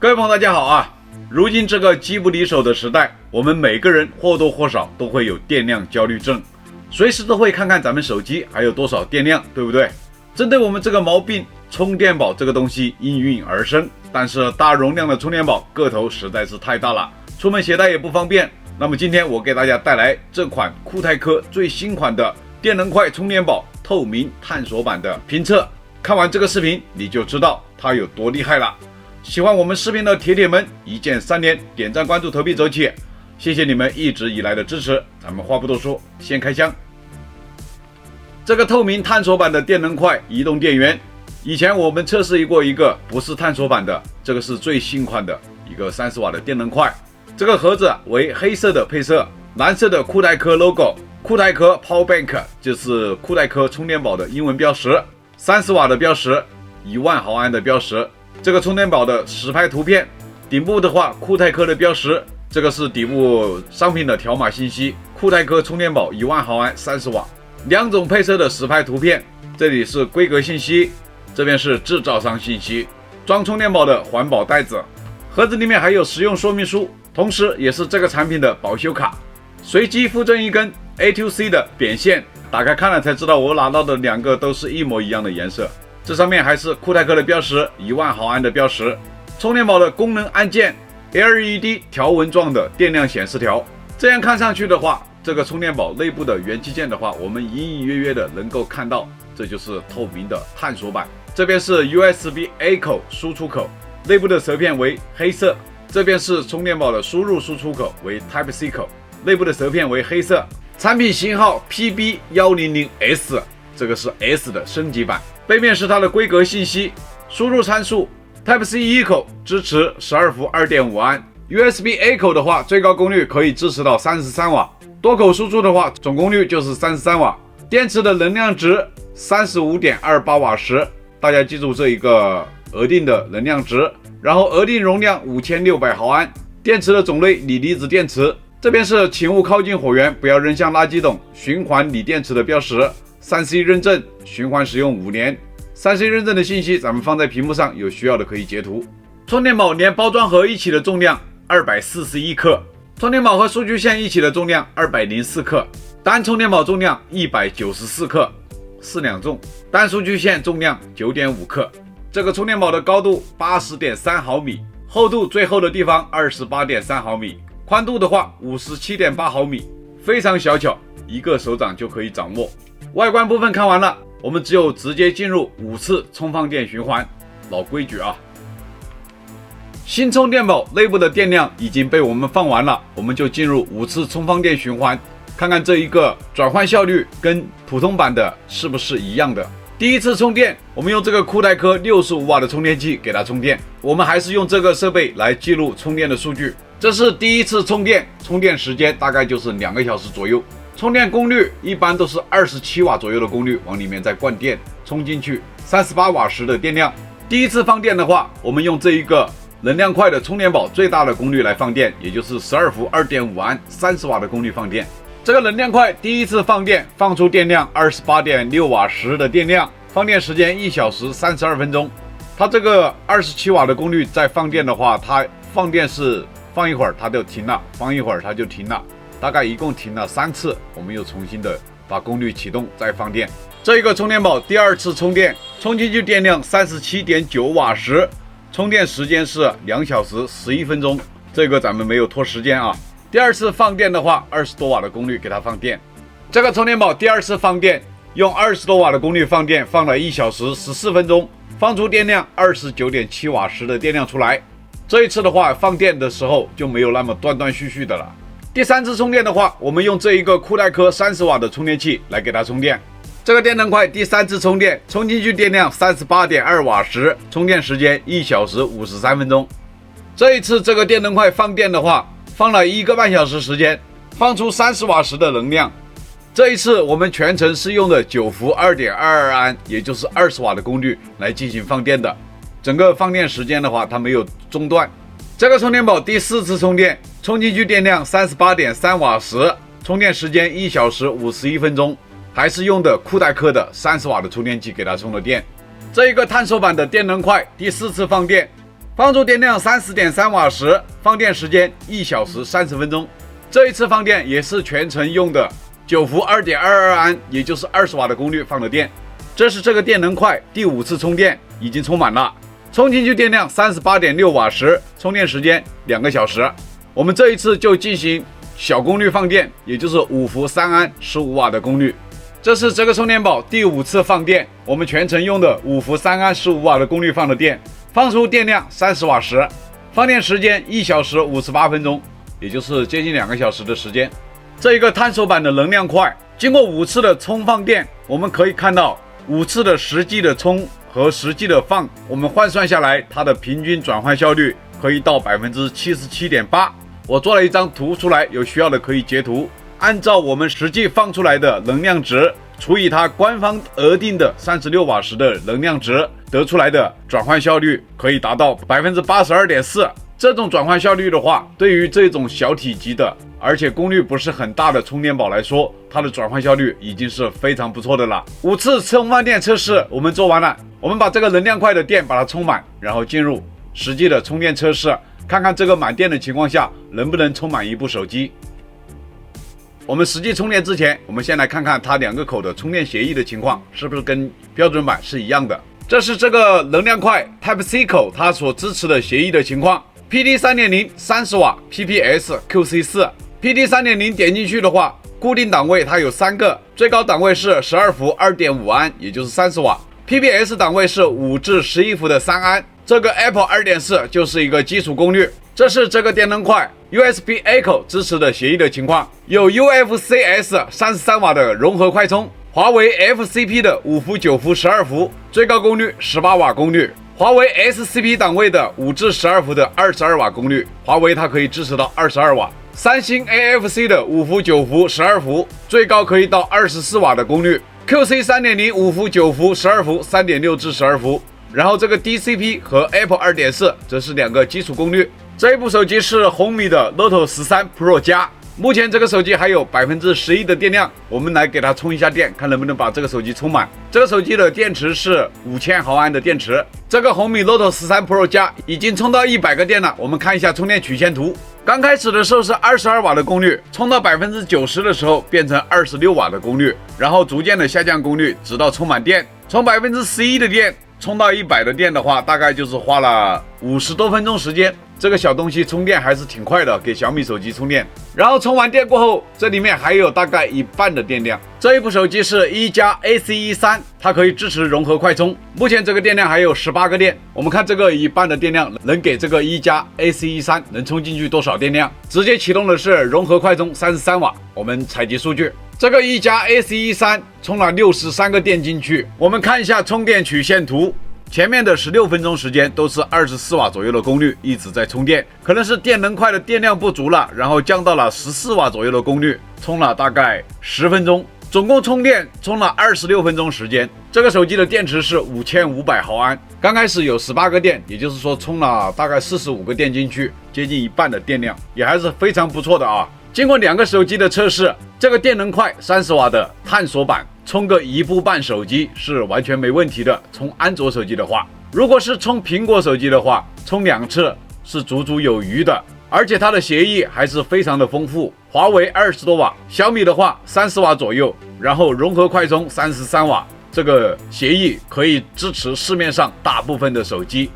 各位朋友大家好啊！如今这个机不离手的时代，我们每个人或多或少都会有电量焦虑症，随时都会看看咱们手机还有多少电量，对不对？针对我们这个毛病，充电宝这个东西应运而生，但是大容量的充电宝个头实在是太大了，出门携带也不方便。那么今天我给大家带来这款酷泰科最新款的电能快充电宝透明探索版的评测，看完这个视频你就知道它有多厉害了。喜欢我们视频的铁们，一键3连，点赞、关注、投币走起！谢谢你们一直以来的支持。咱们话不多说，先开箱。这个透明探索版的电能快移动电源，以前我们测试过一个不是探索版的，这个是最新款的一个30瓦的电能快。这个盒子为黑色的配色，蓝色的酷泰科 logo， 酷泰科 Power Bank 就是酷泰科充电宝的英文标识，30瓦的标识，1万毫安的标识。这个充电宝的实拍图片，顶部的话酷泰科的标识，这个是底部商品的条码信息，酷泰科充电宝1万毫安30瓦，两种配色的实拍图片，这里是规格信息，这边是制造商信息，装充电宝的环保袋子，盒子里面还有使用说明书，同时也是这个产品的保修卡，随机附赠一根 A2C 的扁线，打开看了才知道我拿到的2个都是一模一样的颜色。这上面还是酷泰科的标识，1万毫安的标识，充电宝的功能按键 LED 条纹状的电量显示条。这样看上去的话，这个充电宝内部的元器件的话，我们隐隐约约的能够看到，这就是透明的探索版。这边是 USB-A 口输出口，内部的舌片为黑色。这边是充电宝的输入输出口为 Type-C 口，内部的舌片为黑色。产品型号 PB100S， 这个是 S 的升级版。背面是它的规格信息，输入参数 Type-C 1口支持12伏 2.5 安 ，USB-A 口的话最高功率可以支持到33瓦，多口输出的话总功率就是33瓦，电池的能量值 35.28 瓦时，大家记住这一个额定的能量值，然后额定容量5600毫安，电池的种类锂离子电池，这边是请勿靠近火源，不要扔向垃圾桶，循环锂电池的标识。3C 认证，循环使用5年。3C 认证的信息咱们放在屏幕上，有需要的可以截图。充电宝连包装盒一起的重量241克，充电宝和数据线一起的重量204克，单充电宝重量194克，4两重，单数据线重量9.5克。这个充电宝的高度 80.3 毫米，厚度最厚的地方 28.3 毫米，宽度的话 57.8 毫米，非常小巧，一个手掌就可以掌握。外观部分看完了，我们只有直接进入5次充放电循环，老规矩啊。新充电宝内部的电量已经被我们放完了，我们就进入5次充放电循环，看看这一个转换效率跟普通版的是不是一样的。第一次充电，我们用这个酷泰科65瓦的充电器给它充电，我们还是用这个设备来记录充电的数据。这是第一次充电，充电时间大概就是2个小时左右。充电功率一般都是27瓦左右的功率，往里面再灌电，充进去38瓦时的电量。第一次放电的话，我们用这一个能量快的充电宝最大的功率来放电，也就是12伏 2.5 安30瓦的功率放电。这个能量快第一次放电放出电量 28.6 瓦时的电量，放电时间1小时32分钟。它这个27瓦的功率再放电的话，它放电是放一会儿它就停了，放一会儿它就停了，大概一共停了3次，我们又重新的把功率启动再放电。这一个充电宝第2次充电，充进去电量 37.9 瓦时，充电时间是2小时11分钟，这个咱们没有拖时间啊。第2次放电的话，20多瓦的功率给它放电。这个充电宝第2次放电，用20多瓦的功率放电，放了1小时14分钟，放出电量 29.7 瓦时的电量出来。这一次的话，放电的时候就没有那么断断续续的了。第3次充电的话，我们用这一个酷泰科30瓦的充电器来给它充电。这个电能快第3次充电，充进去电量 38.2 瓦时，充电时间1小时53分钟。这一次这个电能快放电的话，放了1个半小时时间，放出30瓦时的能量。这一次我们全程是用的9伏 2.22 安，也就是20瓦的功率来进行放电的。整个放电时间的话，它没有中断。这个充电宝第4次充电，充进去电量 38.3 瓦时，充电时间1小时51分钟，还是用的酷泰科的30瓦的充电器给它充的电。这一个探索版的电能快第4次放电，放出电量30.3瓦时，放电时间1小时30分钟。这一次放电也是全程用的9伏2.22安，也就是20瓦的功率放的电。这是这个电能快第5次充电，已经充满了。充进去电量38.6瓦时，充电时间2个小时。我们这一次就进行小功率放电，也就是5伏3安15瓦的功率。这是这个充电宝第5次放电，我们全程用的5伏3安15瓦的功率放的电，放出电量30瓦时，放电时间1小时58分钟，也就是接近2个小时的时间。这一个探索版的能量快，经过5次的充放电，我们可以看到5次的实际的充和实际的放，我们换算下来，它的平均转换效率可以到77.8%。我做了一张图出来，有需要的可以截图。按照我们实际放出来的能量值除以它官方额定的36瓦时的能量值，得出来的转换效率可以达到82.4%。这种转换效率的话，对于这种小体积的，而且功率不是很大的充电宝来说，它的转换效率已经是非常不错的了。5次充放电测试我们做完了，我们把这个能量块的电把它充满，然后进入实际的充电测试，看看这个满电的情况下能不能充满一部手机。我们实际充电之前，我们先来看看它2个口的充电协议的情况是不是跟标准版是一样的。这是这个能量块 Type-C 口它所支持的协议的情况。PD 3.0 30瓦 PPS QC4。 PD 3.0 点进去的话，固定档位它有3个，最高档位是12伏 2.5安，也就是30瓦。 PPS 档位是5至11伏的3安。这个 Apple 2.4 就是一个基础功率。这是这个电能块 USB-A 口支持的协议的情况，有 UFCS 33瓦的融合快充，华为 FCP 的5伏9伏12伏，最高功率18瓦功率，华为 SCP 档位的5至12伏的22瓦功率，华为它可以支持到22瓦。三星 AFC 的5伏9伏12伏，最高可以到24瓦的功率。 QC 3.0 5伏9伏12伏 3.6 至12伏。然后这个 DCP 和 Apple 2.4 则是2个基础功率。这一部手机是红米的 Note 13 Pro 加，目前这个手机还有11%的电量，我们来给它充一下电，看能不能把这个手机充满。这个手机的电池是5000毫安的电池。这个红米 Note 13 Pro 加已经充到100个电了，我们看一下充电曲线图。刚开始的时候是22瓦的功率，充到90%的时候变成26瓦的功率，然后逐渐的下降功率，直到充满电。从11%的电充到100的电的话，大概就是花了50多分钟时间。这个小东西充电还是挺快的，给小米手机充电。然后充完电过后，这里面还有大概1半的电量。这一部手机是1加 ACE3，它可以支持融合快充。目前这个电量还有18个电。我们看这个1半的电量能给这个1加 ACE3能充进去多少电量？直接启动的是融合快充33瓦。我们采集数据。这个1加 ACE3 充了63个电进去，我们看一下充电曲线图。前面的16分钟时间都是24瓦左右的功率，一直在充电，可能是电能块的电量不足了，然后降到了14瓦左右的功率，充了大概10分钟，总共充电充了26分钟时间。这个手机的电池是5500毫安，刚开始有18个电，也就是说充了大概45个电进去，接近1半的电量，也还是非常不错的啊。经过2个手机的测试，这个电能快30瓦的探索版充个1部半手机是完全没问题的。充安卓手机的话，如果是充苹果手机的话，充2次是足足有余的，而且它的协议还是非常的丰富。华为20多瓦，小米的话30瓦左右，然后融合快充33瓦，这个协议可以支持市面上大部分的手机。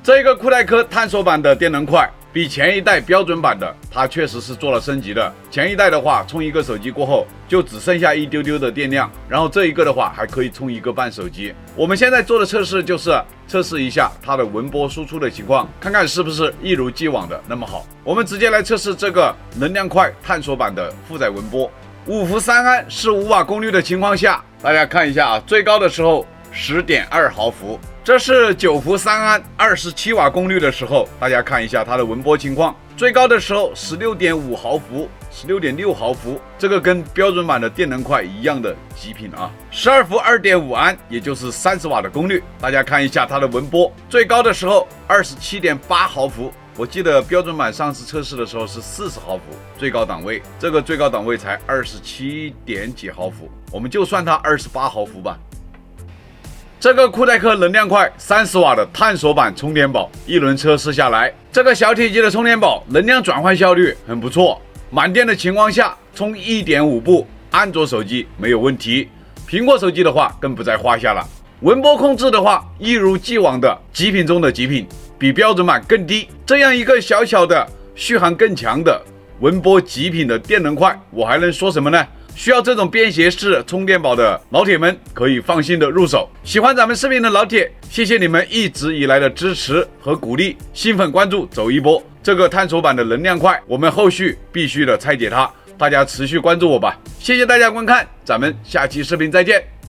这个酷派科探索版的电能快比前一代标准版的它确实是做了升级的。前一代的话，充一个手机过后就只剩下一丢丢的电量，然后这一个的话还可以充1个半手机。我们现在做的测试就是测试一下它的文波输出的情况，看看是不是一如既往的那么好。我们直接来测试这个能量快探索版的负载文波。5伏3安15瓦功率的情况下，大家看一下啊，最高的时候10.2毫伏。这是9伏3安27瓦功率的时候，大家看一下它的文波情况，最高的时候16.5毫伏 16.6毫伏，这个跟标准版的电能快一样的极品啊。12伏2.5安，也就是30瓦的功率，大家看一下它的文波，最高的时候27.8毫伏，我记得标准版上次测试的时候是40毫伏最高档位，这个最高档位才27点几毫伏，我们就算它28毫伏吧。这个酷派克能量块30瓦的探索版充电宝，一轮测试下来，这个小体积的充电宝能量转换效率很不错，满电的情况下充 1.5 步，安卓手机没有问题，苹果手机的话更不在话下了。文波控制的话，一如既往的极品中的极品，比标准版更低。这样一个小小的续航更强的文波极品的电能块，我还能说什么呢？需要这种便携式充电宝的老铁们可以放心的入手。喜欢咱们视频的老铁，谢谢你们一直以来的支持和鼓励，新粉关注走一波。这个探索版的能量块，我们后续必须的拆解它，大家持续关注我吧。谢谢大家观看，咱们下期视频再见。